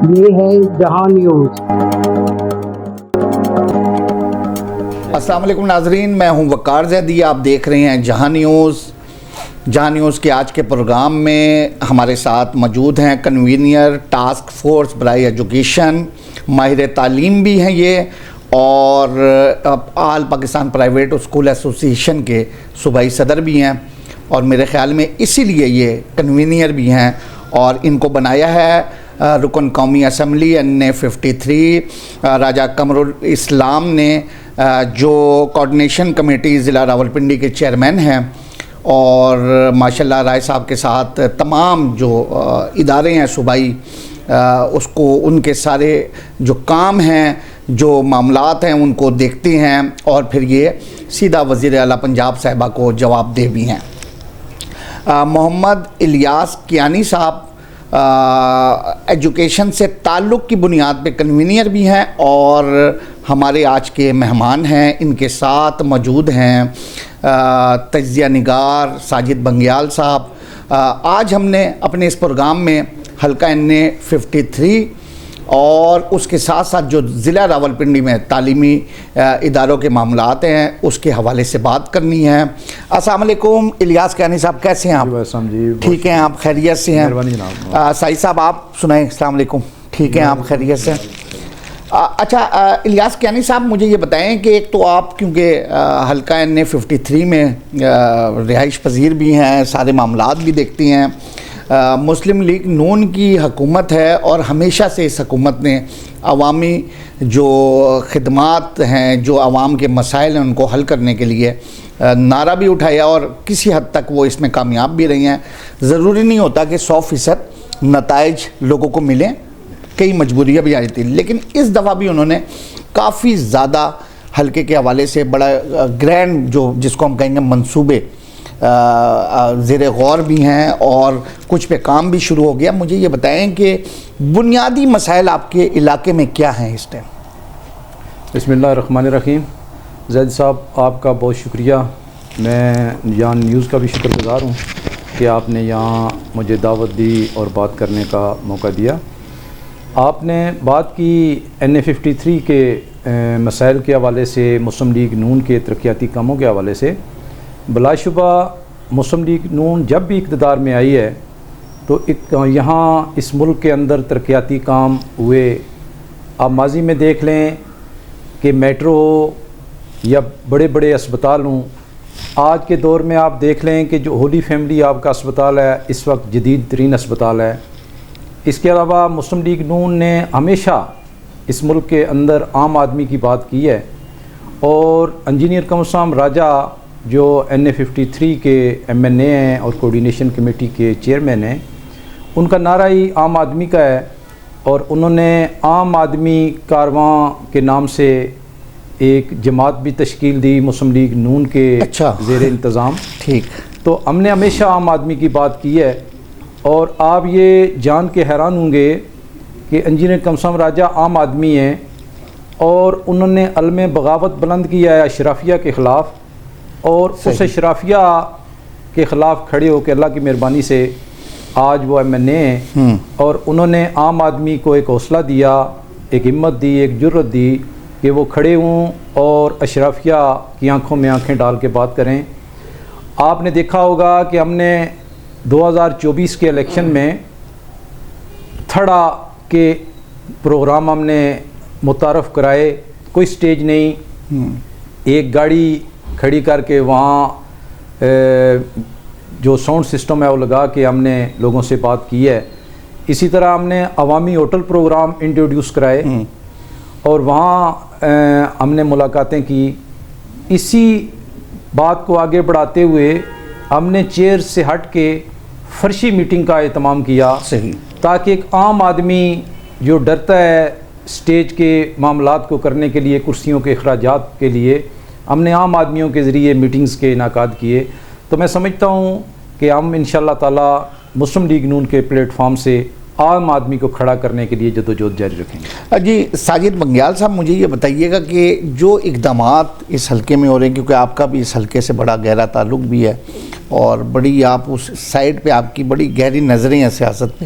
یہ ہے جہاں نیوز۔ السلام علیکم ناظرین، میں ہوں وقار زیدی، آپ دیکھ رہے ہیں جہاں نیوز۔ جہاں نیوز کے آج کے پروگرام میں ہمارے ساتھ موجود ہیں کنوینئر ٹاسک فورس برائے ایجوکیشن، ماہر تعلیم بھی ہیں یہ، اور آل پاکستان پرائیویٹ اسکول ایسوسی ایشن کے صوبائی صدر بھی ہیں، اور میرے خیال میں اسی لیے یہ کنوینئر بھی ہیں، اور ان کو بنایا ہے رکن قومی اسمبلی NA53 راجہ قمر الاسلام نے، جو کوارڈینیشن کمیٹی ضلع راولپنڈی کے چیئرمین ہیں، اور ماشاءاللہ رائے صاحب کے ساتھ تمام جو ادارے ہیں صوبائی، اس کو ان کے سارے جو کام ہیں، جو معاملات ہیں، ان کو دیکھتے ہیں، اور پھر یہ سیدھا وزیر اعلیٰ پنجاب صاحبہ کو جواب دہ بھی ہیں۔ محمد الیاس کیانی صاحب ایجوکیشن سے تعلق کی بنیاد پہ کنوینئر بھی ہیں، اور ہمارے آج کے مہمان ہیں۔ ان کے ساتھ موجود ہیں تجزیہ نگار ساجد بنگیال صاحب۔ آج ہم نے اپنے اس پروگرام میں حلقہ NA53 اور اس کے ساتھ ساتھ جو ضلع راولپنڈی میں تعلیمی اداروں کے معاملات ہیں اس کے حوالے سے بات کرنی ہے۔ السلام علیکم الیاس کیانی صاحب، کیسے ہیں آپ؟ ٹھیک ہیں، آپ خیریت سے ہیں؟ سعید صاحب آپ سنائیں۔ السلام علیکم، ٹھیک ہیں، آپ خیریت سے؟ اچھا الیاس کیانی صاحب، مجھے یہ بتائیں کہ ایک تو آپ کیونکہ حلقہ NA53 میں رہائش پذیر بھی ہیں، سارے معاملات بھی دیکھتی ہیں، مسلم لیگ نون کی حکومت ہے، اور ہمیشہ سے اس حکومت نے عوامی جو خدمات ہیں، جو عوام کے مسائل ہیں، ان کو حل کرنے کے لیے نعرہ بھی اٹھایا، اور کسی حد تک وہ اس میں کامیاب بھی رہی ہیں۔ ضروری نہیں ہوتا کہ 100% نتائج لوگوں کو ملیں، کئی مجبوریاں بھی آئی تھیں، لیکن اس دفعہ بھی انہوں نے کافی زیادہ حلقے کے حوالے سے بڑا گرینڈ، جو جس کو ہم کہیں گے منصوبے زیر غور بھی ہیں، اور کچھ پہ کام بھی شروع ہو گیا۔ مجھے یہ بتائیں کہ بنیادی مسائل آپ کے علاقے میں کیا ہیں اس ٹائم؟ بسم اللہ الرحمن الرحیم۔ زید صاحب آپ کا بہت شکریہ، میں جہاں نیوز کا بھی شکر گزار ہوں کہ آپ نے یہاں مجھے دعوت دی اور بات کرنے کا موقع دیا۔ آپ نے بات کی NA53 کے مسائل کے حوالے سے، مسلم لیگ نون کے ترقیاتی کاموں کے حوالے سے۔ بلا شبہ مسلم لیگ نون جب بھی اقتدار میں آئی ہے تو یہاں اس ملک کے اندر ترقیاتی کام ہوئے۔ آپ ماضی میں دیکھ لیں کہ میٹرو ہو یا بڑے بڑے اسپتال ہوں، آج کے دور میں آپ دیکھ لیں کہ جو ہولی فیملی آپ کا اسپتال ہے اس وقت جدید ترین اسپتال ہے۔ اس کے علاوہ مسلم لیگ نون نے ہمیشہ اس ملک کے اندر عام آدمی کی بات کی ہے، اور انجینئر قمر صاحب راجہ جو NA53 کے MNA ہیں اور کوارڈینیشن کمیٹی کے چیئرمین ہیں، ان کا نعرہ ہی عام آدمی کا ہے، اور انہوں نے عام آدمی کارواں کے نام سے ایک جماعت بھی تشکیل دی مسلم لیگ نون کے زیر انتظام۔ ٹھیک، تو ہم نے ہمیشہ عام آدمی کی بات کی ہے، اور آپ یہ جان کے حیران ہوں گے کہ انجینئر قمر صاحب راجہ عام آدمی ہیں، اور انہوں نے علم بغاوت بلند کیا ہے اشرافیہ کے خلاف، اور اس اشرافیہ کے خلاف کھڑے ہو کے اللہ کی مہربانی سے آج وہ MNA ہیں، اور انہوں نے عام آدمی کو ایک حوصلہ دیا، ایک ہمت دی، ایک جرأت دی کہ وہ کھڑے ہوں اور اشرافیہ کی آنکھوں میں آنکھیں ڈال کے بات کریں۔ آپ نے دیکھا ہوگا کہ ہم نے 2024 کے الیکشن میں تھڑا کے پروگرام ہم نے متعارف کرائے، کوئی سٹیج نہیں، ایک گاڑی کھڑی کر کے وہاں جو ساؤنڈ سسٹم ہے وہ لگا کے ہم نے لوگوں سے بات کی ہے۔ اسی طرح ہم نے عوامی ہوٹل پروگرام انٹروڈیوس کرائے، اور وہاں ہم نے ملاقاتیں کی۔ اسی بات کو آگے بڑھاتے ہوئے ہم نے چیئر سے ہٹ کے فرشی میٹنگ کا اہتمام کیا، تاکہ ایک عام آدمی جو ڈرتا ہے سٹیج کے معاملات کو کرنے کے لیے، کرسیوں کے اخراجات کے لیے، ہم نے عام آدمیوں کے ذریعے میٹنگز کے انعقاد کیے۔ تو میں سمجھتا ہوں کہ ہم انشاءاللہ تعالی مسلم لیگ نون کے پلیٹ فارم سے عام آدمی کو کھڑا کرنے کے لیے جدوجہد جاری رکھیں گے۔ جی ساجد بنگیال صاحب، مجھے یہ بتائیے گا کہ جو اقدامات اس حلقے میں ہو رہے ہیں، کیونکہ آپ کا بھی اس حلقے سے بڑا گہرا تعلق بھی ہے، اور بڑی آپ اس سائڈ پہ آپ کی بڑی گہری نظریں ہیں سیاست پہ،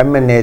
MNA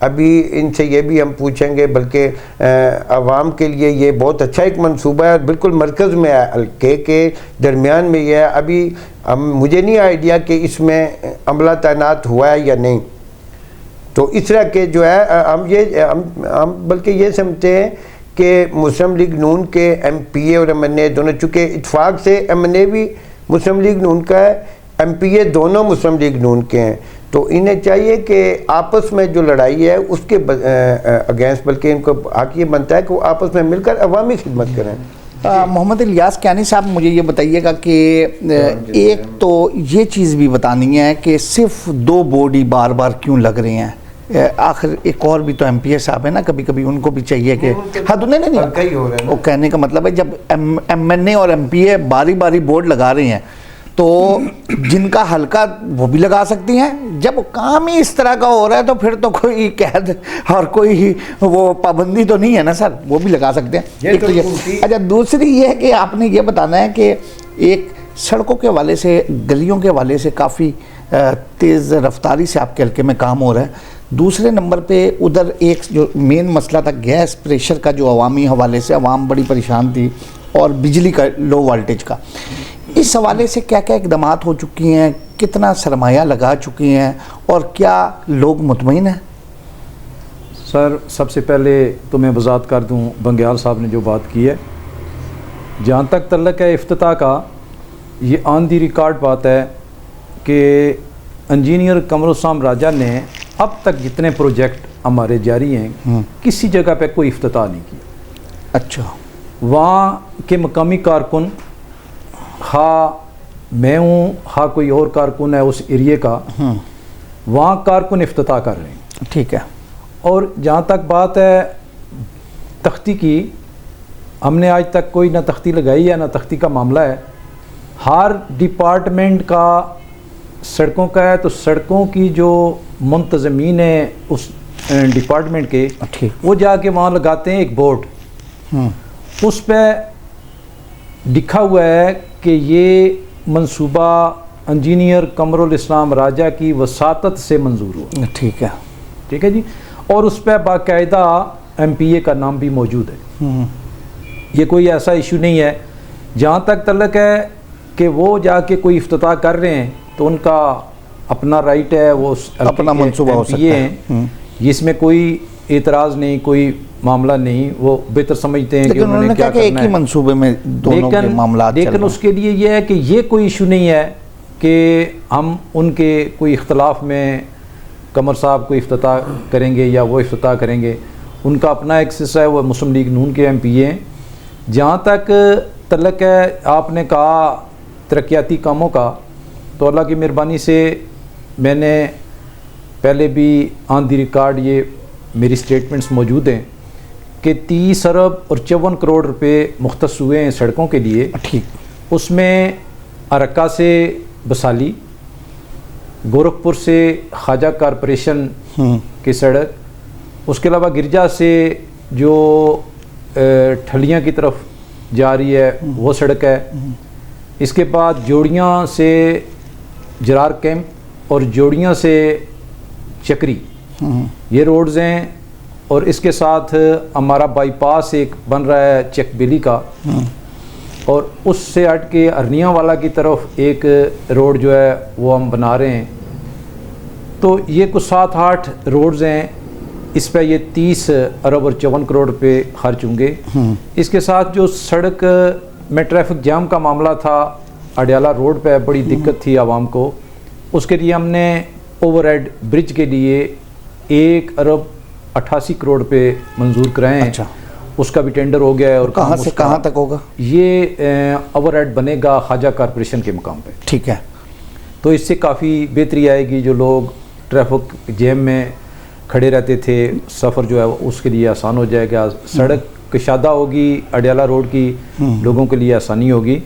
ابھی ان سے یہ بھی ہم پوچھیں گے، بلکہ عوام کے لیے یہ بہت اچھا ایک منصوبہ ہے، بالکل مرکز میں ہے، حلقے کے درمیان میں یہ ہے۔ ابھی مجھے نہیں آئیڈیا کہ اس میں عملہ تعینات ہوا ہے یا نہیں، تو اس طرح کے جو ہے ہم بلکہ یہ سمجھتے ہیں کہ مسلم لیگ نون کے ایم پی اے اور ایم این اے دونوں، چونکہ اتفاق سے ایم این اے بھی مسلم لیگ نون کا ہے، ایم پی اے دونوں مسلم لیگ نون کے ہیں، تو انہیں چاہیے کہ آپس میں جو لڑائی ہے اس کے اگینسٹ، بلکہ ان کو حق یہ بنتا ہے کہ وہ آپس میں مل کر عوامی خدمت کریں۔ محمد الیاس کیانی صاحب، مجھے یہ بتائیے گا کہ ایک تو یہ چیز بھی بتانی ہے کہ صرف 2 بورڈ ہی بار بار کیوں لگ رہے ہیں؟ آخر ایک اور بھی تو ایم پی اے صاحب ہے نا، کبھی کبھی ان کو بھی چاہیے کہ نہیں، وہ کہنے کا مطلب ہے جب ایم این اے اور ایم پی اے باری باری بورڈ لگا رہے ہیں تو جن کا حلقہ وہ بھی لگا سکتی ہیں، جب کام ہی اس طرح کا ہو رہا ہے تو پھر تو کوئی قید اور کوئی وہ پابندی تو نہیں ہے نا سر، وہ بھی لگا سکتے ہیں۔ اچھا، دوسری یہ ہے کہ آپ نے یہ بتانا ہے کہ ایک سڑکوں کے حوالے سے، گلیوں کے حوالے سے کافی تیز رفتاری سے آپ کے حلقے میں کام ہو رہا ہے۔ دوسرے نمبر پہ ادھر ایک جو مین مسئلہ تھا گیس پریشر کا، جو عوامی حوالے سے عوام بڑی پریشان تھی، اور بجلی کا لو والٹیج کا، اس حوالے سے کیا کیا اقدامات ہو چکی ہیں، کتنا سرمایہ لگا چکی ہیں، اور کیا لوگ مطمئن ہیں؟ سر، سب سے پہلے تو میں وضاحت کر دوں، بنگیال صاحب نے جو بات کی ہے، جہاں تک تعلق ہے افتتاح کا، یہ آن دی ریکارڈ بات ہے کہ انجینئر قمر الاسلام راجہ نے اب تک جتنے پروجیکٹ ہمارے جاری ہیں کسی جگہ پہ کوئی افتتاح نہیں کیا۔ اچھا، وہاں کے مقامی کارکن، ہاں میں ہوں، ہاں کوئی اور کارکن ہے اس ایریے کا، وہاں کارکن افتتاح کر رہے ہیں۔ ٹھیک ہے۔ اور جہاں تک بات ہے تختی کی، ہم نے آج تک کوئی نہ تختی لگائی ہے نہ تختی کا معاملہ ہے۔ ہر ڈپارٹمنٹ کا سڑکوں کا ہے تو سڑکوں کی جو منتظمین ہیں اس ڈپارٹمنٹ کے، وہ جا کے وہاں لگاتے ہیں ایک بورڈ، اس پہ لکھا ہوا ہے کہ یہ منصوبہ انجینئر قمر الاسلام راجہ کی وساطت سے منظور ہوا۔ ٹھیک ہے، ٹھیک ہے جی، اور اس پہ باقاعدہ ایم پی اے کا نام بھی موجود ہے۔ یہ کوئی ایسا ایشو نہیں ہے۔ جہاں تک تعلق ہے کہ وہ جا کے کوئی افتتاح کر رہے ہیں تو ان کا اپنا رائٹ ہے، وہ اپنا منصوبہ ہو سکتا ہے، اس میں کوئی اعتراض نہیں، کوئی معاملہ نہیں، وہ بہتر سمجھتے ہیں کہ انہوں نے کیا کرنا ہے۔ ایک ہی منصوبے میں دونوں کے معاملات چل رہے ہیں، لیکن اس کے لیے یہ ہے کہ یہ کوئی ایشو نہیں ہے کہ ہم ان کے کوئی اختلاف میں قمر صاحب کو افتتاح کریں گے یا وہ افتتاح کریں گے۔ ان کا اپنا ایک حصہ ہے، وہ مسلم لیگ نون کے ایم پی اے ہیں۔ جہاں تک تعلق ہے آپ نے کہا ترقیاتی کاموں کا، تو اللہ کی مہربانی سے میں نے پہلے بھی آن دی ریکارڈ یہ میری سٹیٹمنٹس موجود ہیں کہ 30 ارب اور 54 کروڑ روپے مختص ہوئے ہیں سڑکوں کے لیے۔ ٹھیک، اس میں ارکا سے بسالی، گورکھپور سے خواجہ کارپوریشن کی سڑک، اس کے علاوہ گرجا سے جو ٹھلیاں کی طرف جا رہی ہے وہ سڑک ہے، اس کے بعد جوڑیاں سے جرار کیمپ اور جوڑیاں سے چکری، یہ روڈز ہیں۔ اور اس کے ساتھ ہمارا بائی پاس ایک بن رہا ہے چک بیلی کا، اور اس سے ہٹ کے ارنیاں والا کی طرف ایک روڈ جو ہے وہ ہم بنا رہے ہیں۔ تو یہ کچھ 7-8 روڈز ہیں، اس پہ یہ 30 ارب اور 54 کروڑ روپے خرچ ہوں گے۔ اس کے ساتھ جو سڑک میں ٹریفک جام کا معاملہ تھا اڈیالہ روڈ پہ، بڑی دقت تھی عوام کو، اس کے لیے ہم نے اوور ہیڈ برج کے لیے 1 ارب 88 کروڑ روپے منظور کرائے ہیں۔ اس کا بھی ٹینڈر ہو گیا ہے۔ اور کہاں سے کہاں تک ہوگا یہ اوور ہیڈ بنے گا خواجہ کارپوریشن کے مقام پہ۔ ٹھیک ہے، تو اس سے کافی بہتری آئے گی، جو لوگ ٹریفک جیم میں کھڑے رہتے تھے، سفر جو ہے اس کے لیے آسان ہو جائے گا، سڑک کشادہ ہوگی، اڈیالہ روڈ کی لوگوں کے لیے آسانی ہوگی۔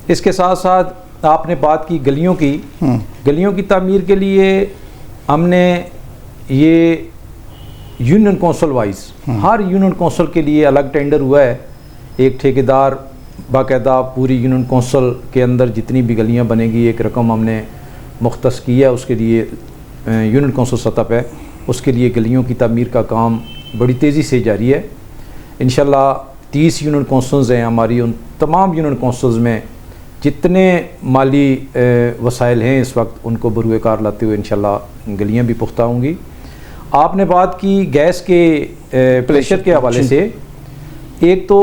اس کے ساتھ ساتھ آپ نے بات کی گلیوں کی، گلیوں کی تعمیر کے لیے ہم نے یہ یونین کونسل وائز ہر یونین کونسل کے لیے الگ ٹینڈر ہوا ہے، ایک ٹھیکیدار باقاعدہ پوری یونین کونسل کے اندر جتنی بھی گلیاں بنے گی ایک رقم ہم نے مختص کی ہے اس کے لیے یونین کونسل سطح پہ۔ اس کے لیے گلیوں کی تعمیر کا کام بڑی تیزی سے جاری ہے. انشاءاللہ 30 یونین کونسلز ہیں ہماری، ان تمام یونین کونسلز میں جتنے مالی وسائل ہیں اس وقت ان کو بروئے کار لاتے ہوئے انشاءاللہ گلیاں بھی پختہ ہوں گی. آپ نے بات کی گیس کے پریشر کے حوالے سے. ایک تو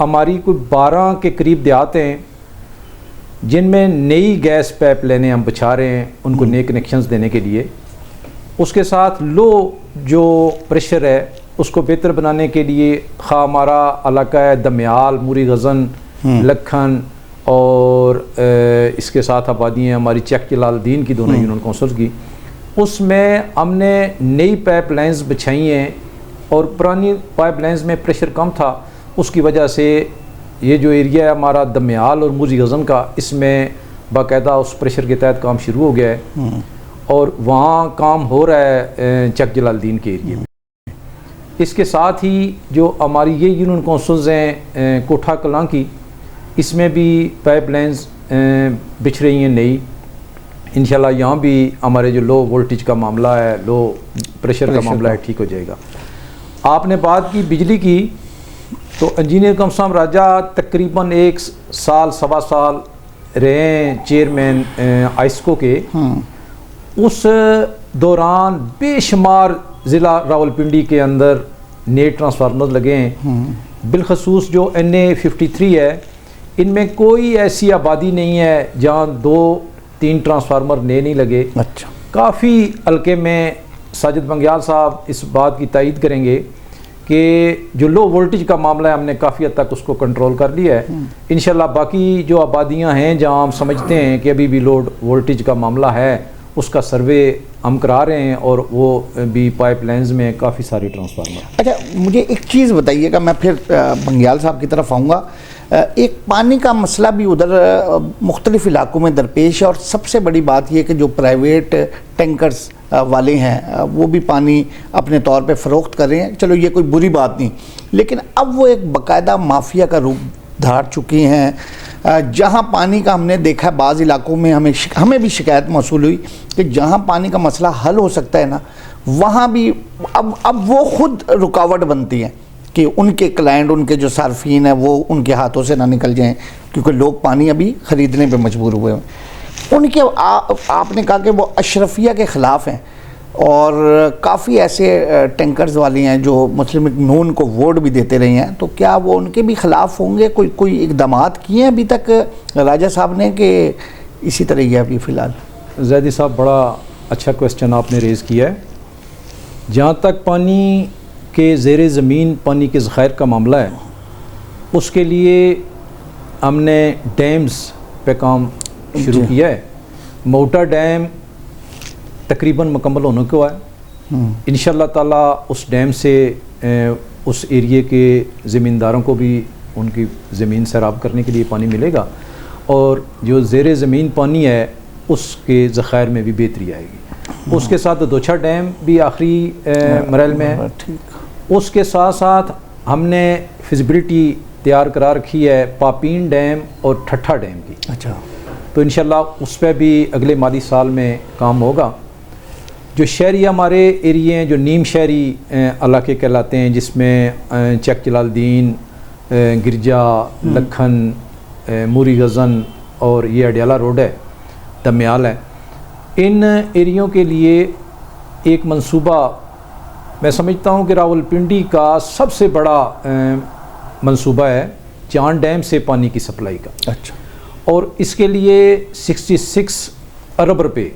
ہماری کوئی 12 کے قریب دیہات ہیں جن میں نئی گیس پائپ لائنیں ہم بچھا رہے ہیں ان کو نئے کنیکشنز دینے کے لیے. اس کے ساتھ لو جو پریشر ہے اس کو بہتر بنانے کے لیے خواہ ہمارا علاقہ ہے دمیال، موری غزن، لکھن اور اس کے ساتھ آبادی ہیں ہماری چک جلال الدین کی دونوں یونین کونسلز کی، اس میں ہم نے نئی پائپ لائنز بچھائی ہیں اور پرانی پائپ لائنز میں پریشر کم تھا. اس کی وجہ سے یہ جو ایریا ہے ہمارا دمیال اور موری غزن کا، اس میں باقاعدہ اس پریشر کے تحت کام شروع ہو گیا ہے اور وہاں کام ہو رہا ہے چک جلال الدین کے ایریے میں. اس کے ساتھ ہی جو ہماری یہ یونین کونسلز ہیں کوٹھا کلاں کی، اس میں بھی پائپ لائنز بچھ رہی ہیں نئی. انشاءاللہ یہاں بھی ہمارے جو لو وولٹیج کا معاملہ ہے، لو پریشر کا معاملہ ہے، ٹھیک ہو جائے گا. آپ نے بات کی بجلی کی، تو انجینئر کمسام راجہ تقریباً 1 سال سوا سال رہے ہیں چیئرمین آئسکو کے. اس دوران بے شمار ضلع راولپنڈی کے اندر نئے ٹرانسفارمر لگے ہیں. بالخصوص جو NA53 ہے، ان میں کوئی ایسی آبادی نہیں ہے جہاں 2-3 ٹرانسفارمر نئے نہیں لگے. اچھا. کافی حلقے میں ساجد بنگیال صاحب اس بات کی تائید کریں گے کہ جو لو وولٹیج کا معاملہ ہے ہم نے کافی حد تک اس کو کنٹرول کر لیا ہے. انشاءاللہ باقی جو آبادیاں ہیں جہاں ہم سمجھتے ہیں کہ ابھی بھی لو وولٹیج کا معاملہ ہے، اس کا سروے ہم کرا رہے ہیں اور وہ بھی پائپ لائنز میں کافی سارے ٹرانسفارمر. اچھا مجھے ایک چیز بتائیے گا، میں پھر بنگیال صاحب کی طرف آؤں گا. ایک پانی کا مسئلہ بھی ادھر مختلف علاقوں میں درپیش ہے، اور سب سے بڑی بات یہ کہ جو پرائیویٹ ٹینکرز والے ہیں وہ بھی پانی اپنے طور پہ فروخت کر رہے ہیں. چلو یہ کوئی بری بات نہیں، لیکن اب وہ ایک باقاعدہ مافیا کا روپ دھار چکی ہیں. جہاں پانی کا ہم نے دیکھا بعض علاقوں میں ہمیں بھی شکایت موصول ہوئی کہ جہاں پانی کا مسئلہ حل ہو سکتا ہے نا، وہاں بھی اب وہ خود رکاوٹ بنتی ہیں کہ ان کے کلائنٹ، ان کے جو صارفین ہیں وہ ان کے ہاتھوں سے نہ نکل جائیں، کیونکہ لوگ پانی ابھی خریدنے پہ مجبور ہوئے ہیں. ان کے آپ نے کہا کہ وہ اشرفیہ کے خلاف ہیں، اور کافی ایسے ٹینکرز والی ہیں جو مسلم لیگ نون کو ووٹ بھی دیتے رہے ہیں، تو کیا وہ ان کے بھی خلاف ہوں گے؟ کوئی اقدامات کیے ہیں ابھی تک راجہ صاحب نے کہ اسی طرح ہی ہے ابھی فی الحال؟ زیدی صاحب بڑا اچھا کویسچن آپ نے ریز کیا ہے. جہاں تک پانی کے زیر زمین پانی کے ذخائر کا معاملہ ہے، اس کے لیے ہم نے ڈیمز پہ کام شروع کیا ہے. موٹا ڈیم تقریباً مکمل ہونے کو ہے. انشاءاللہ تعالیٰ اس ڈیم سے اس ایریے کے زمینداروں کو بھی ان کی زمین سیراب کرنے کے لیے پانی ملے گا، اور جو زیر زمین پانی ہے اس کے ذخائر میں بھی بہتری آئے گی. اس کے ساتھ دوچھا ڈیم بھی آخری مرحلے میں ہے. اس کے ساتھ ساتھ ہم نے فیزیبلٹی تیار کرا رکھی ہے پاپین ڈیم اور ٹھٹھا ڈیم کی. اچھا. تو انشاءاللہ اس پہ بھی اگلے مالی سال میں کام ہوگا. جو شہری ہمارے ایریے ہیں جو نیم شہری علاقے کہلاتے ہیں، جس میں چک جلال الدین، گرجا، لکھن، موری غزن اور یہ اڈیالہ روڈ ہے، دمیال ہے، ان ایریوں کے لیے ایک منصوبہ میں سمجھتا ہوں کہ راولپنڈی کا سب سے بڑا منصوبہ ہے چاند ڈیم سے پانی کی سپلائی کا. اچھا. اور اس کے لیے 66 ارب روپے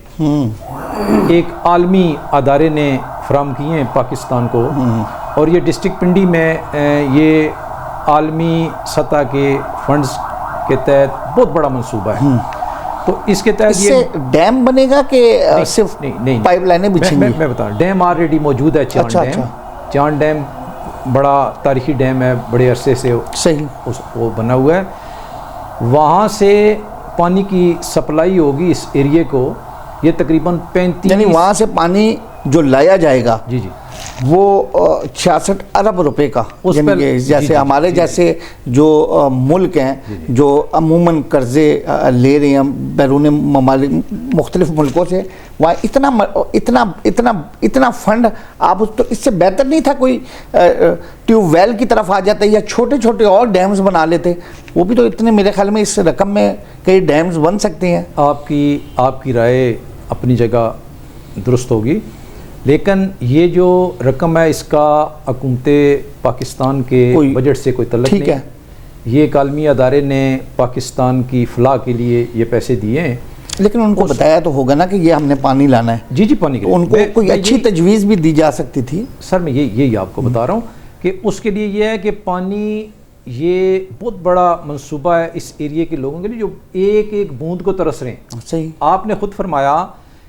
ایک عالمی ادارے نے فراہم کیے ہیں پاکستان کو، اور یہ ڈسٹرکٹ پنڈی میں یہ عالمی سطح کے فنڈز کے تحت بہت بڑا منصوبہ ہے. تو اس کے تحت یہ ڈیم بنے گا کہ صرف پائپ لائنیں بچھیں گی؟ میں بتا، ڈیم آلریڈی موجود ہے. چاند ڈیم بڑا تاریخی ڈیم ہے، بڑے عرصے سے صحیح وہ بنا ہوا ہے. وہاں سے پانی کی سپلائی ہوگی اس ایریے کو. یہ تقریباً 35، یعنی وہاں سے پانی جو لایا جائے گا جی وہ 66 ارب روپے کا، اس یعنی پر کہ جیسے ہمارے جیسے جو ملک ہیں جو عموماً قرضے لے رہے ہیں بیرون ممالک مختلف ملکوں سے، وہاں اتنا فنڈ آپ تو اس سے بہتر نہیں تھا کوئی ٹیوب ویل کی طرف آ جاتے یا چھوٹے چھوٹے اور ڈیمز بنا لیتے؟ وہ بھی تو اتنے میرے خیال میں اس رقم میں کئی ڈیمز بن سکتے ہیں۔ آپ کی رائے اپنی جگہ درست ہوگی، لیکن یہ جو رقم ہے اس کا حکومت پاکستان کے بجٹ سے کوئی تعلق نہیں ہے۔ یہ ایک عالمی ادارے نے پاکستان کی فلاح کے لیے یہ پیسے دیے ہیں، لیکن ان کو بتایا تو ہوگا نا کہ یہ ہم نے پانی لانا ہے۔ جی پانی کے لیے ان کو کوئی اچھی تجویز بھی دی جا سکتی تھی۔ سر میں یہی آپ کو بتا رہا ہوں کہ اس کے لیے یہ ہے کہ پانی یہ بہت بڑا منصوبہ ہے اس ایریے کے لوگوں کے لیے جو ایک ایک بوند کو ترس رہے ہیں۔ صحیح، آپ نے خود فرمایا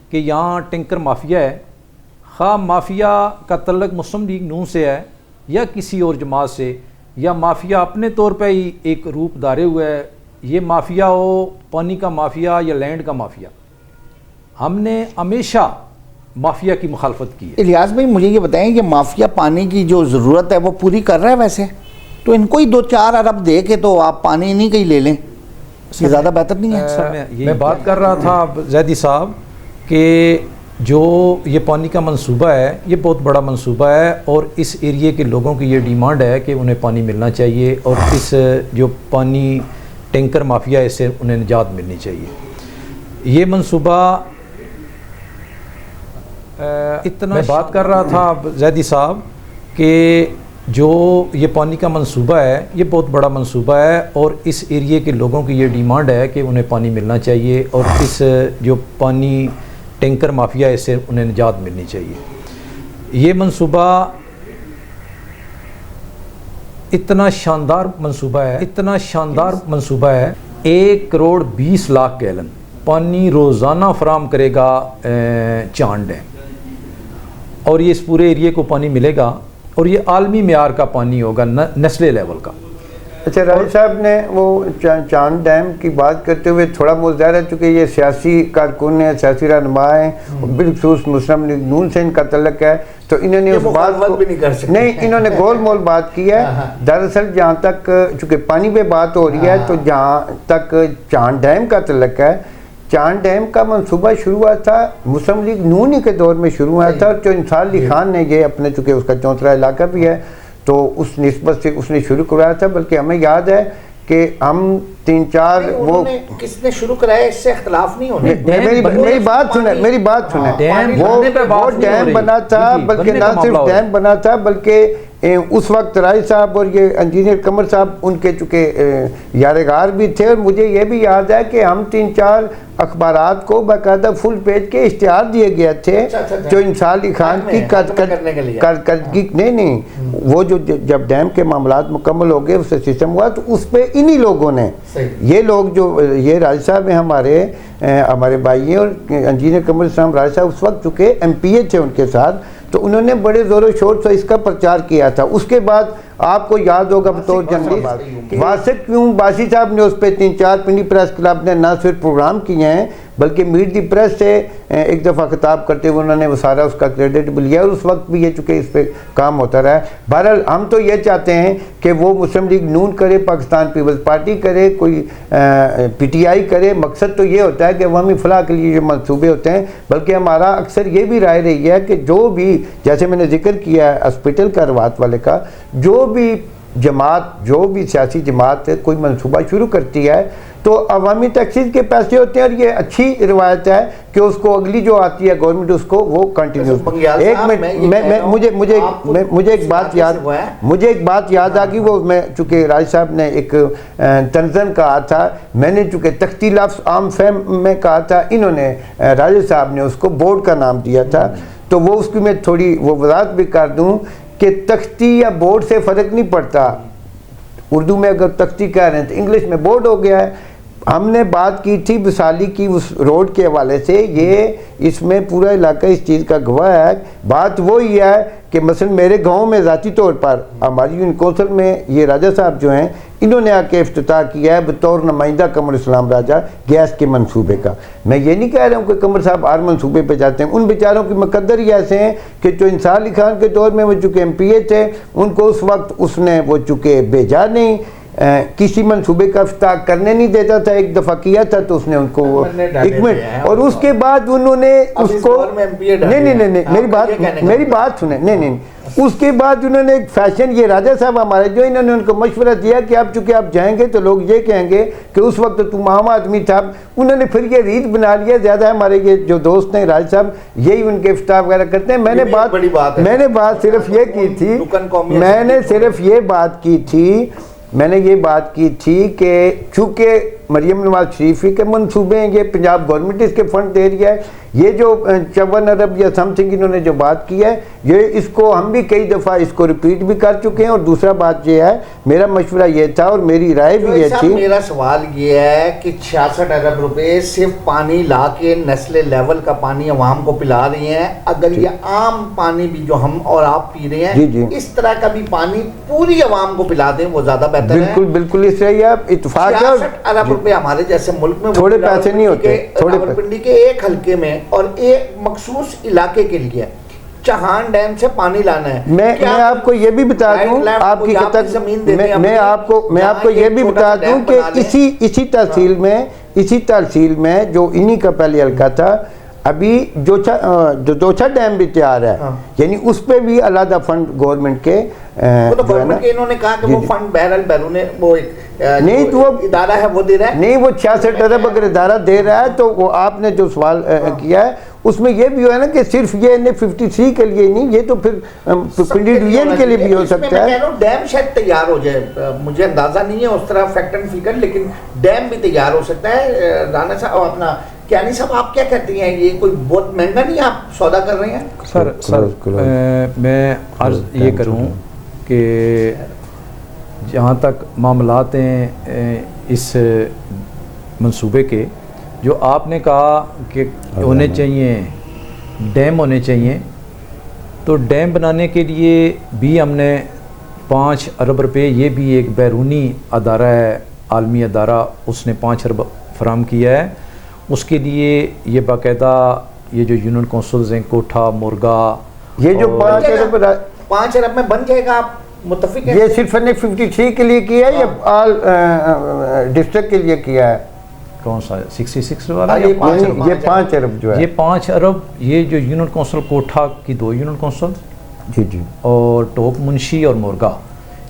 کہ یہاں ٹینکر مافیا ہے، خواہ مافیا کا تعلق مسلم لیگ نون سے ہے یا کسی اور جماعت سے، یا مافیا اپنے طور پہ ہی ایک روپ دھارے ہوئے ہے، یہ مافیا ہو پانی کا مافیا یا لینڈ کا مافیا، ہم نے ہمیشہ مافیا کی مخالفت کی ہے۔ الیاس بھائی مجھے یہ بتائیں کہ مافیا پانی کی جو ضرورت ہے وہ پوری کر رہا ہے؟ ویسے تو ان کو ہی 2-4 ارب دے کے تو آپ پانی نہیں کہیں لے لیں، یہ زیادہ بہتر نہیں ہے؟ سر میں بات کر رہا تھا زیدی صاحب کہ جو یہ پانی کا منصوبہ ہے یہ بہت بڑا منصوبہ ہے، اور اس ایریے کے لوگوں کی یہ ڈیمانڈ ہے کہ انہیں پانی ملنا چاہیے، اور اس جو پانی ٹینکر مافیا ہے اس سے انہیں نجات ملنی چاہیے۔ یہ منصوبہ میں بات کر رہا تھا زیدی صاحب کہ جو یہ پانی کا منصوبہ ہے یہ بہت بڑا منصوبہ ہے، اور اس ایریے کے لوگوں کی یہ ڈیمانڈ ہے کہ انہیں پانی ملنا چاہیے، اور اس جو پانی ٹینکر مافیا ہے اس سے انہیں نجات ملنی چاہیے۔ یہ منصوبہ اتنا شاندار منصوبہ ہے 1 کروڑ 20 لاکھ گیلن پانی روزانہ فراہم کرے گا چاند ڈیم، اور یہ اس پورے ایریے کو پانی ملے گا، اور یہ عالمی معیار کا پانی ہوگا، نیسلے لیول کا۔ اچھا راجہ صاحب نے وہ چاند ڈیم کی بات کرتے ہوئے تھوڑا بہت ظاہر ہے چونکہ یہ سیاسی کارکن ہیں، سیاسی رہنما ہیں، بالخصوص مسلم لیگ نون سے ان کا تعلق ہے، تو انہوں نے اس بات کو نہیں، انہوں نے گول مول بات کی ہے۔ دراصل جہاں تک چونکہ پانی پہ بات ہو رہی ہے، تو جہاں تک چاند ڈیم کا تعلق ہے، چاند ڈیم کا منصوبہ شروع ہوا تھا مسلم لیگ نون ہی کے دور میں شروع ہوا تھا، اور جو انصار علی خان نے یہ اپنے چونکہ اس کا چوترا علاقہ بھی ہے تو اس نسبت سے اس نے شروع کرایا تھا، بلکہ ہمیں یاد ہے کہ ہم 3-4 وہ کس نے شروع کرایا اس سے اختلاف نہیں ہونے۔ میری بات سنیں، وہ ڈیم بنا تھا، بلکہ نہ صرف ڈیم بنا تھا بلکہ اس وقت رائے صاحب اور یہ انجینئر قمر صاحب ان کے چونکہ یارغار بھی تھے، اور مجھے یہ بھی یاد ہے کہ ہم 3-4 اخبارات کو باقاعدہ فل پیج کے اشتہار دیے گئے تھے جو انصار علی خان کی کارکردگی نہیں وہ جو جب ڈیم کے معاملات مکمل ہو گئے اس سے سسٹم ہوا، تو اس پہ انہی لوگوں نے یہ لوگ جو یہ راج صاحب ہیں ہمارے بھائی ہیں، اور انجینئر قمر صاحب راج صاحب اس وقت چونکہ ایم پی اے تھے ان کے ساتھ، تو انہوں نے بڑے زور و شور سے اس کا پرچار کیا تھا۔ اس کے بعد آپ کو یاد ہوگا بطور جرنلسٹ واسق کیوں باسی صاحب نے اس پہ 3-4 پنڈی پریس کلب نے نہ صرف پروگرام کیے ہیں بلکہ میٹ دی پریس سے ایک دفعہ خطاب کرتے ہوئے انہوں نے وہ سارا اس کا کریڈٹ بھی لیا، اور اس وقت بھی یہ چونکہ اس پہ کام ہوتا رہا ہے۔ بہرحال ہم تو یہ چاہتے ہیں کہ وہ مسلم لیگ نون کرے، پاکستان پیپلز پارٹی کرے، کوئی پی ٹی آئی کرے، مقصد تو یہ ہوتا ہے کہ عوامی فلاح کے لیے جو منصوبے ہوتے ہیں، بلکہ ہمارا اکثر یہ بھی رائے رہی ہے کہ جو بھی جیسے میں نے ذکر کیا ہے ہاسپٹل کا روات والے کا، جو بھی جماعت جو بھی سیاسی جماعت کوئی منصوبہ شروع کرتی ہے تو عوامی ٹیکسز کے پیسے ہوتے ہیں، اور یہ اچھی روایت ہے کہ اس کو اگلی جو آتی ہے گورنمنٹ اس کو وہ کنٹینیو۔ مجھے ایک بات یاد آ گئی، وہ میں چونکہ راج صاحب نے ایک تنظم کہا تھا، میں نے چونکہ تختی لفظ عام فہم میں کہا تھا، انہوں نے راجہ صاحب نے اس کو بورڈ کا نام دیا تھا، تو وہ اس کی میں تھوڑی وہ وضاحت بھی کر دوں کہ تختی یا بورڈ سے فرق نہیں پڑتا، اردو میں اگر تختی کہہ رہے ہیں تو انگلش میں بورڈ ہو گیا ہے۔ ہم نے بات کی تھی وصالی کی اس روڈ کے حوالے سے، یہ اس میں پورا علاقہ اس چیز کا گواہ ہے۔ بات وہی ہے کہ مثلا میرے گاؤں میں ذاتی طور پر ہماری یونین کونسل میں یہ راجہ صاحب جو ہیں، انہوں نے آ کے افتتاح کیا ہے بطور نمائندہ قمر اسلام راجہ گیس کے منصوبے کا۔ میں یہ نہیں کہہ رہا ہوں کہ قمر صاحب ہر منصوبے پہ جاتے ہیں، ان بیچاروں کی مقدر ہی ایسے ہیں کہ جو انصار علی خان کے دور میں وہ چونکہ ایم پی اے تھے، ان کو اس وقت اس نے وہ چونکہ بھیجا نہیں، کسی منصوبے کا افتتاح کرنے نہیں دیتا تھا، ایک دفعہ کیا تھا تو اس نے ان کو ایک منٹ، اور اس کے بعد انہوں نے اس کو نہیں میری بات سنیں، نہیں اس کے بعد انہوں نے ایک فیشن، یہ راجہ صاحب ہمارے جو انہوں نے ان کو مشورہ دیا کہ آپ چونکہ آپ جائیں گے تو لوگ یہ کہیں گے کہ اس وقت تم عام آدمی تھا، انہوں نے پھر یہ ریت بنا لیا، زیادہ ہمارے یہ جو دوست ہیں راج صاحب یہی ان کے افتتاح وغیرہ کرتے ہیں۔ میں نے بات صرف یہ کی تھی، میں نے یہ بات کی تھی کہ چونکہ مریم نواز شریفی کے منصوبے ہیں، یہ پنجاب گورنمنٹ اس کے فنڈ دے رہی ہے، یہ جو 54 ارب یا سم تھنگ انہوں نے جو بات کی ہے، یہ اس کو ہم بھی کئی دفعہ اس کو ریپیٹ بھی کر چکے ہیں۔ اور دوسرا بات یہ ہے، میرا مشورہ یہ تھا اور میری رائے بھی یہ تھی، میرا سوال یہ ہے کہ 66 ارب روپے صرف پانی لا کے نسل لیول کا پانی عوام کو پلا رہی ہیں، اگر یہ عام پانی بھی جو ہم اور آپ پی رہے ہیں اس طرح کا بھی پانی پوری عوام کو پلا دیں وہ زیادہ بہتر ہے۔ بالکل اس طرح آپ اتفاق ہے۔ 66 ارب روپے ہمارے جیسے ملک میں تھوڑے پیسے نہیں ہوتے، راولپنڈی کے ایک حلقے میں اور ایک مخصوص علاقے کے لیے چہان ڈیم سے پانی لانا ہے۔ میں آپ کو یہ بھی بتا دوں، آپ کی میں آپ کو یہ بھی بتا دوں کہ اسی تحصیل میں جو انہی کا پہلے حلقہ تھا، ابھی جو دوچھا ڈیم بھی تیار ہے، یعنی اس پہ بھی علیحدہ فنڈ گورنمنٹ کے گورنمنٹ کے انہوں نے کہا کہ وہ فنڈ بہرحال بیرون وہ نہیں تو وہ ادارہ ہے وہ دے رہا ہے، نہیں وہ 66 ارب اگر ادارہ دے رہا ہے تو وہ آپ نے جو سوال کیا ہے اس میں یہ بھی ہوا ہے نا کہ صرف یہ 53 کے لیے نہیں، یہ تو پھر پنڈی ڈویژن کے لیے بھی ہو سکتا ہے۔ ڈیم شاید تیار ہو جائے، مجھے اندازہ نہیں ہے اس طرح فیکٹ اینڈ فگر، لیکن ڈیم بھی تیار ہو سکتا ہے۔ رانا صاحب اپنا کیانی صاحب آپ کیا کہتے ہیں، یہ کوئی بہت مہنگا نہیں آپ سودا کر رہے ہیں؟ سر میں عرض یہ کروں کہ جہاں تک معاملات ہیں اس منصوبے کے، جو آپ نے کہا کہ ہونے چاہیے ڈیم ہونے چاہیے، تو ڈیم بنانے کے لیے بھی ہم نے 5 ارب روپے، یہ بھی ایک بیرونی ادارہ ہے، عالمی ادارہ، اس نے 5 ارب فراہم کیا ہے۔ اس کے لیے یہ باقاعدہ یہ جو یونین کونسلز ہیں کوٹھا، مرگا، یہ جو 5 ارب میں بن جائے گا، آپ متفق ہیں؟ یہ صرف 53 کے لیے کیا ہے یا آل ڈسٹرکٹ کے لیے کیا ہے؟ کون سا 66 والا؟ یہ 5 ارب جو ہے، یہ 5 ارب یہ جو یونین کونسل کوٹھا کی 2 یونین کونسل جی اور ٹوک منشی اور مرگا،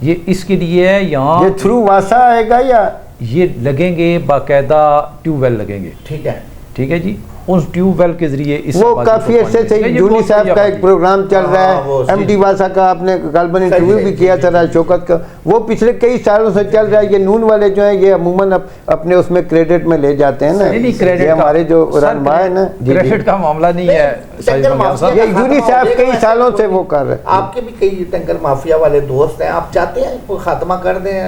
یہ اس کے لیے ہے۔ یہاں یہ تھرو واسا آئے گا یا یہ لگیں گے باقاعدہ ٹیوب ویل لگیں گے، ٹھیک ہے جی، ان ٹیوب ویل کے ذریعے اس وہ کافی عرصے سے یونیسیف کا ایک پروگرام چل رہا ہے، ایم ڈی واسا کا آپ نے غالباً انٹرویو بھی کیا تھا راج شوکت کا، وہ پچھلے کئی سالوں سے چل رہا ہے۔ یہ نون والے جو ہیں یہ عموماً اپنے اس میں کریڈٹ میں لے جاتے ہیں نا، یہ ہمارے جو رہنما ہے نا، کریڈٹ کا معاملہ نہیں ہے، یہ یونیسیف کئی سالوں سے وہ کر رہے ہیں۔ آپ کے بھی کئی ٹینکر مافیا والے دوست ہیں، آپ چاہتے ہیں کوئی خاتمہ کر دیں؟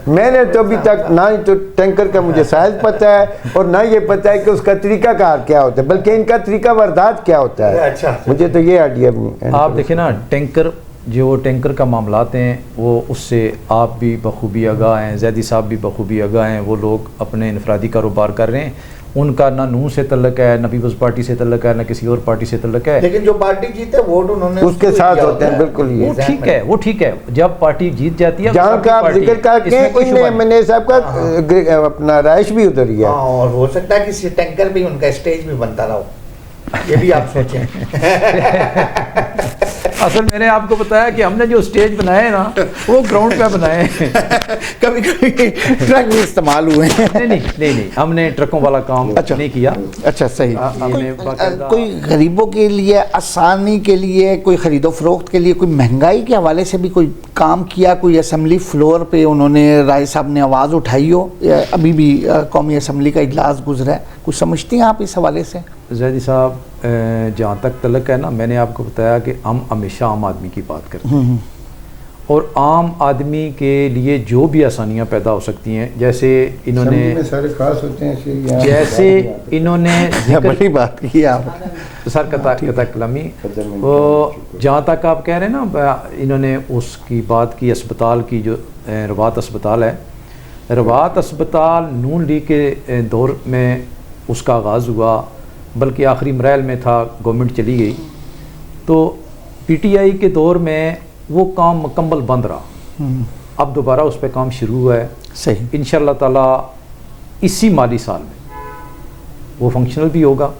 میں نے تو ابھی تک نہ تو ٹینکر کا مجھے سائز پتہ ہے اور نہ یہ پتہ ہے کہ اس کا طریقہ کار کیا ہوتا ہے، بلکہ ان کا طریقہ واردات کیا ہوتا ہے، مجھے تو یہ آئیڈیا نہیں۔ آپ دیکھیں نا، ٹینکر جو ٹینکر کا معاملات ہیں وہ اس سے آپ بھی بخوبی آگاہ ہیں، زیدی صاحب بھی بخوبی آگاہ ہیں، وہ لوگ اپنے انفرادی کاروبار کر رہے ہیں، ان کا نہ نون سے تعلق ہے، نہ پیپلز پارٹی سے تعلق ہے، نہ کسی اور پارٹی سے تعلق ہے، لیکن جو پارٹی جیتے ووٹ انہوں نے اس کے ساتھ ہوتے ہیں، بالکل یہ وہ ٹھیک ہے، جب پارٹی جیت جاتی ہے جہاں کا آپ ذکر کرتے ہیں، ایم این اے صاحب کا اپنا رائش بھی ادھر ہی ہے، اور ہو سکتا ہے کسی ٹینکر بھی ان کا اسٹیج بھی بنتا رہا، یہ بھی آپ سوچیں۔ اصل میں نے آپ کو بتایا کہ ہم نے جو اسٹیج بنائے ہیں نا وہ گراؤنڈ پہ بنائے ہیں، کبھی ٹرک بھی استعمال ہوئے ہیں، نہیں ہم نے ٹرکوں والا کام نہیں کیا۔ اچھا صحیح۔ کوئی غریبوں کے لیے آسانی کے لیے، کوئی خرید و فروخت کے لیے، کوئی مہنگائی کے حوالے سے بھی کوئی کام کیا، کوئی اسمبلی فلور پہ انہوں نے رائے صاحب نے آواز اٹھائی ہو، ابھی بھی قومی اسمبلی کا اجلاس گزرا ہے، کچھ سمجھتے ہیں آپ اس حوالے سے؟ زیدی صاحب جہاں تک تعلق ہے نا، میں نے آپ کو بتایا کہ ہم ہمیشہ عام آدمی کی بات کرتے ہیں، اور عام آدمی کے لیے جو بھی آسانیاں پیدا ہو سکتی ہیں، جیسے انہوں نے سارے خاص ہوتے ہیں، جیسے انہوں نے بڑی بات کی آپ سر قطع کلامی، وہ جہاں تک آپ کہہ رہے ہیں نا، انہوں نے اس کی بات کی اسپتال کی، جو رباط اسپتال ہے، رباط اسپتال نون لیگ کے دور میں اس کا آغاز ہوا، بلکہ آخری مراحل میں تھا، گورنمنٹ چلی گئی، تو پی ٹی آئی کے دور میں وہ کام مکمل بند رہا، اب دوبارہ اس پہ کام شروع ہوا ہے، صحیح، انشاءاللہ تعالیٰ اسی مالی سال میں وہ فنکشنل بھی ہوگا،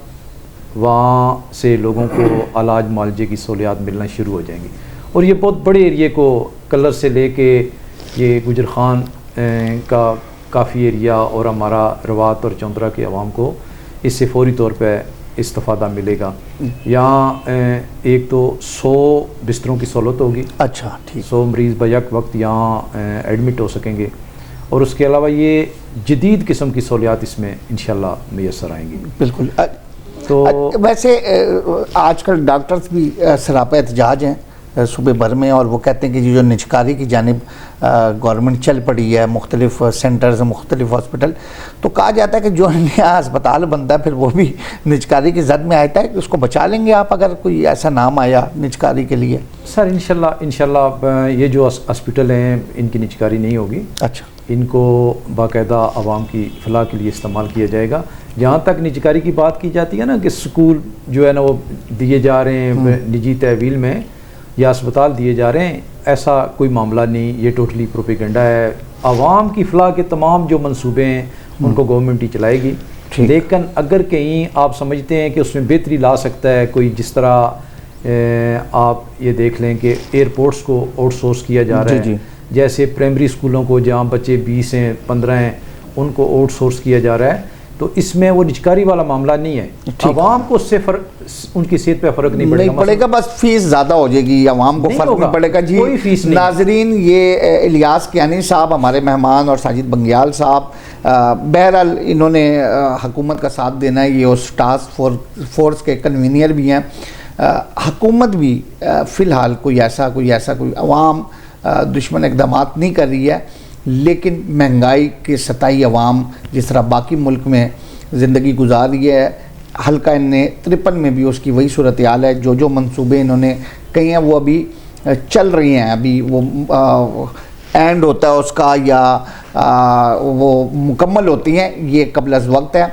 وہاں سے لوگوں کو علاج معالجے کی سہولیات ملنا شروع ہو جائیں گی، اور یہ بہت بڑے ایریے کو کلر سے لے کے یہ گجر خان کا کافی ایریا اور ہمارا رباط اور چوندرا کے عوام کو اس سے فوری طور پہ استفادہ ملے گا۔ یہاں ایک تو 100 بستروں کی سہولت ہوگی، اچھا ٹھیک، 100 مریض بیک وقت یہاں ایڈمٹ ہو سکیں گے، اور اس کے علاوہ یہ جدید قسم کی سہولیات اس میں انشاءاللہ میسر آئیں گی۔ بالکل۔ تو ویسے آج کل ڈاکٹرز بھی سراپا احتجاج ہیں صوبے بھر میں، اور وہ کہتے ہیں کہ جو نجکاری کی جانب گورنمنٹ چل پڑی ہے، مختلف سینٹرز، مختلف ہاسپٹل، تو کہا جاتا ہے کہ جو نیا ہسپتال بنتا ہے پھر وہ بھی نجکاری کی زد میں آتا ہے، کہ اس کو بچا لیں گے آپ اگر کوئی ایسا نام آیا نجکاری کے لیے؟ سر انشاءاللہ یہ جو ہاسپٹل ہیں ان کی نجکاری نہیں ہوگی، اچھا، ان کو باقاعدہ عوام کی فلاح کے لیے استعمال کیا جائے گا۔ جہاں تک نجکاری کی بات کی جاتی ہے نا کہ سکول جو ہے نا وہ دیے جا رہے ہیں نجی تحویل میں، یا اسپتال دیے جا رہے ہیں، ایسا کوئی معاملہ نہیں، یہ ٹوٹلی پروپیگنڈا ہے۔ عوام کی فلاح کے تمام جو منصوبے ہیں ان کو گورنمنٹ ہی چلائے گی، لیکن اگر کہیں آپ سمجھتے ہیں کہ اس میں بہتری لا سکتا ہے کوئی، جس طرح آپ یہ دیکھ لیں کہ ایئرپورٹس کو آؤٹ سورس کیا جا رہا ہے، جیسے پرائمری اسکولوں کو جہاں بچے 20 ہیں 15 ہیں ان کو آؤٹ سورس کیا جا رہا ہے، تو اس میں وہ نجکاری والا معاملہ نہیں ہے، عوام کو اس سے ان کی صحت پہ فرق نہیں پڑے گا، بس فیس زیادہ ہو جائے گی، عوام کو فرق نہیں پڑے گا۔ جی کوئی فیس نہیں۔ ناظرین، یہ الیاس کیانی صاحب ہمارے مہمان، اور ساجد بنگیال صاحب، بہرحال انہوں نے حکومت کا ساتھ دینا ہے، یہ اس ٹاسک فورس کے کنوینئر بھی ہیں۔ حکومت بھی فی الحال کوئی ایسا عوام دشمن اقدامات نہیں کر رہی ہے، لیکن مہنگائی کے ستائی عوام جس طرح باقی ملک میں زندگی گزار رہی ہے، حلقہ 53 میں بھی اس کی وہی صورتحال ہے۔ جو منصوبے انہوں نے کہے ہیں وہ ابھی چل رہی ہیں، ابھی وہ اینڈ ہوتا ہے اس کا یا وہ مکمل ہوتی ہیں، یہ قبل از وقت ہے۔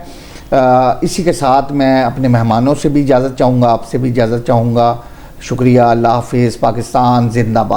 اسی کے ساتھ میں اپنے مہمانوں سے بھی اجازت چاہوں گا، آپ سے بھی اجازت چاہوں گا۔ شکریہ، اللہ حافظ، پاکستان زندہ باد۔